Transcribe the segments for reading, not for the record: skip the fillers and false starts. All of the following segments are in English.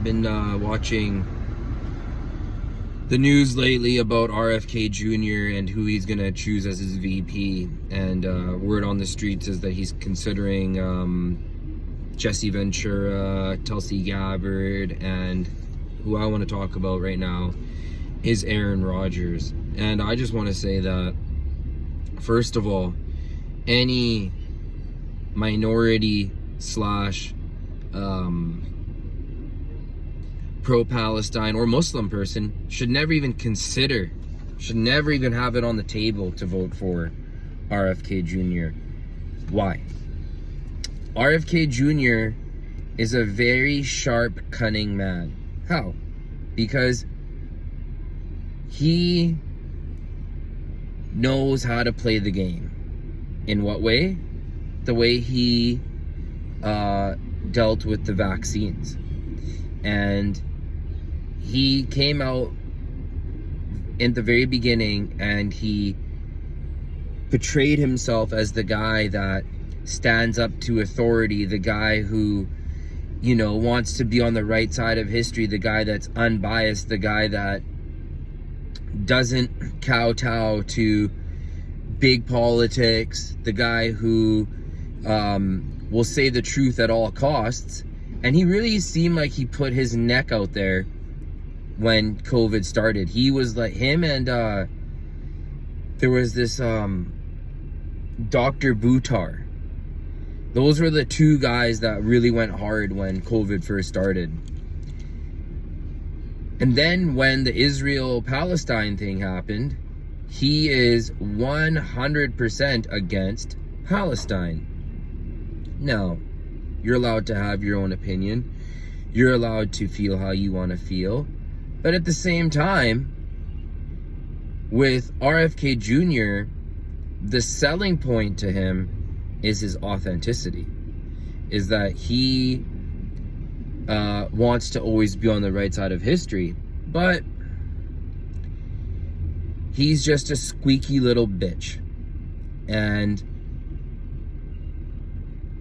been watching the news lately about RFK Jr. and who he's gonna choose as his VP, and word on the streets is that he's considering Jesse Ventura, Tulsi Gabbard, and who I want to talk about right now is Aaron Rodgers. And I just want to say that, first of all, any minority slash pro-Palestine or Muslim person should never even have it on the table to vote for RFK Jr. Why? RFK Jr. is a very sharp, cunning man. How? Because he knows how to play the game. In what way? The way he dealt with the vaccines. And he came out in the very beginning and he portrayed himself as the guy that stands up to authority, the guy who, you know, wants to be on the right side of history, the guy that's unbiased, the guy that doesn't kowtow to big politics, the guy who will say the truth at all costs. And he really seemed like he put his neck out there when COVID started. He was like him, and there was this Dr. Buttar. Those were the two guys that really went hard when COVID first started. And then when the Israel-Palestine thing happened, he is 100% against Palestine. Now, you're allowed to have your own opinion. You're allowed to feel how you want to feel. But at the same time, with RFK Jr., the selling point to him is his authenticity. Is that he wants to always be on the right side of history. But he's just a squeaky little bitch. And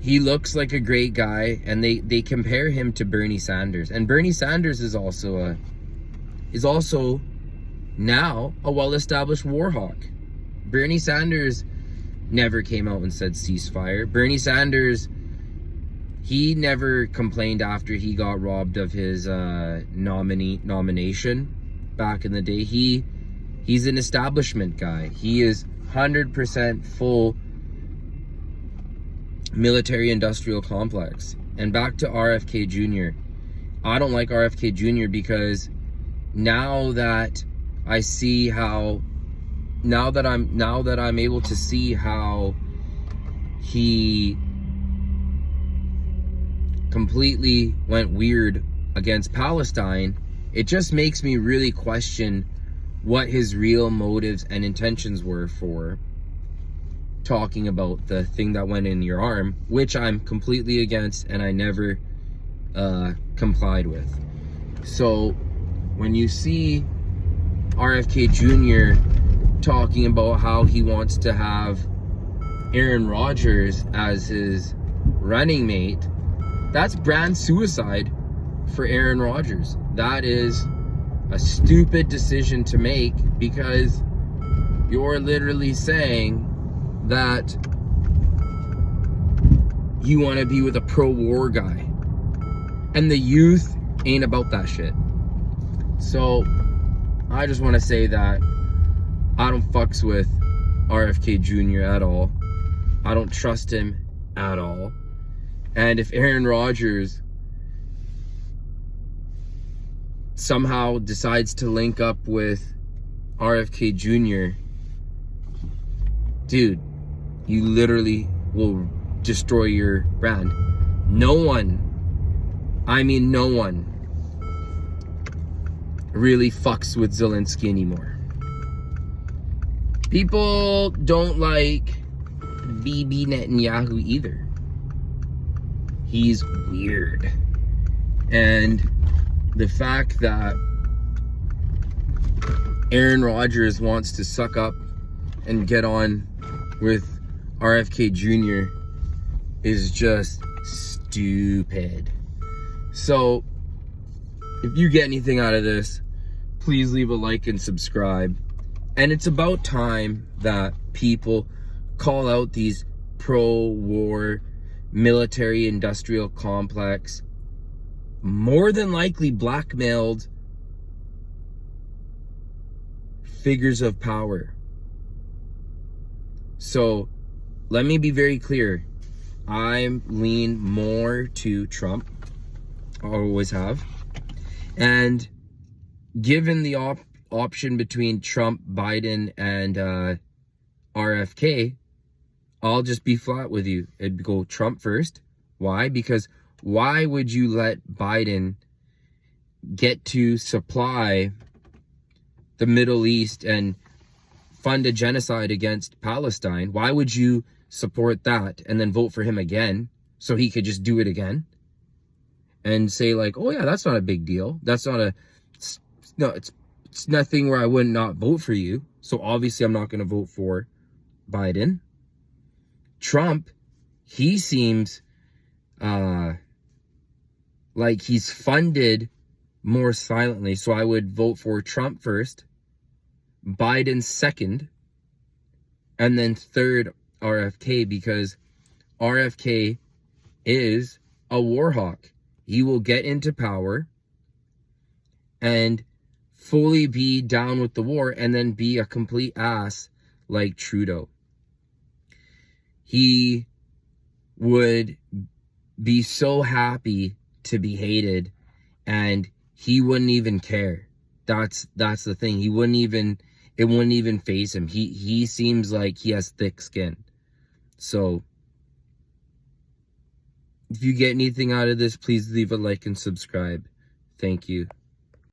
he looks like a great guy, and they compare him to Bernie Sanders. And Bernie Sanders is also now a well-established war hawk. Bernie Sanders never came out and said ceasefire. Bernie Sanders, he never complained after he got robbed of his nomination back in the day. He's an establishment guy. He is 100% full military-industrial complex. And back to RFK Jr. I don't like RFK Jr. because now that I'm able to see how he completely went weird against Palestine, it just makes me really question what his real motives and intentions were for talking about the thing that went in your arm, which I'm completely against and I never complied with. So when you see RFK Jr. talking about how he wants to have Aaron Rodgers as his running mate, that's brand suicide for Aaron Rodgers. That is a stupid decision to make, because you're literally saying that you want to be with a pro-war guy, and the youth ain't about that shit. So I just want to say that I don't fucks with RFK Jr. at all. I don't trust him at all. And if Aaron Rodgers somehow decides to link up with RFK Jr., dude, you literally will destroy your brand. No one really fucks with Zelensky anymore. People don't like Bibi Netanyahu either. He's weird. And the fact that Aaron Rodgers wants to suck up and get on with RFK Jr. is just stupid. So If you get anything out of this, please leave a like and subscribe. And it's about time that people call out these pro-war military-industrial complex, more than likely blackmailed figures of power. So let me be very clear. I lean more to Trump. I always have. And given the option between Trump, Biden, and RFK, I'll just be flat with you. It'd go Trump first. Why? Because why would you let Biden get to supply the Middle East and fund a genocide against Palestine? Why would you support that and then vote for him again so he could just do it again and say like, oh yeah, that's not a big deal. That's not it's nothing where I would not vote for you. So obviously I'm not going to vote for Biden. Trump, he seems like he's funded more silently. So I would vote for Trump first, Biden second, and then third RFK, because RFK is a war hawk. He will get into power and fully be down with the war and then be a complete ass like Trudeau. He would be so happy to be hated and he wouldn't even care. That's the thing. It wouldn't even faze him. He seems like he has thick skin. So if you get anything out of this, please leave a like and subscribe. Thank you.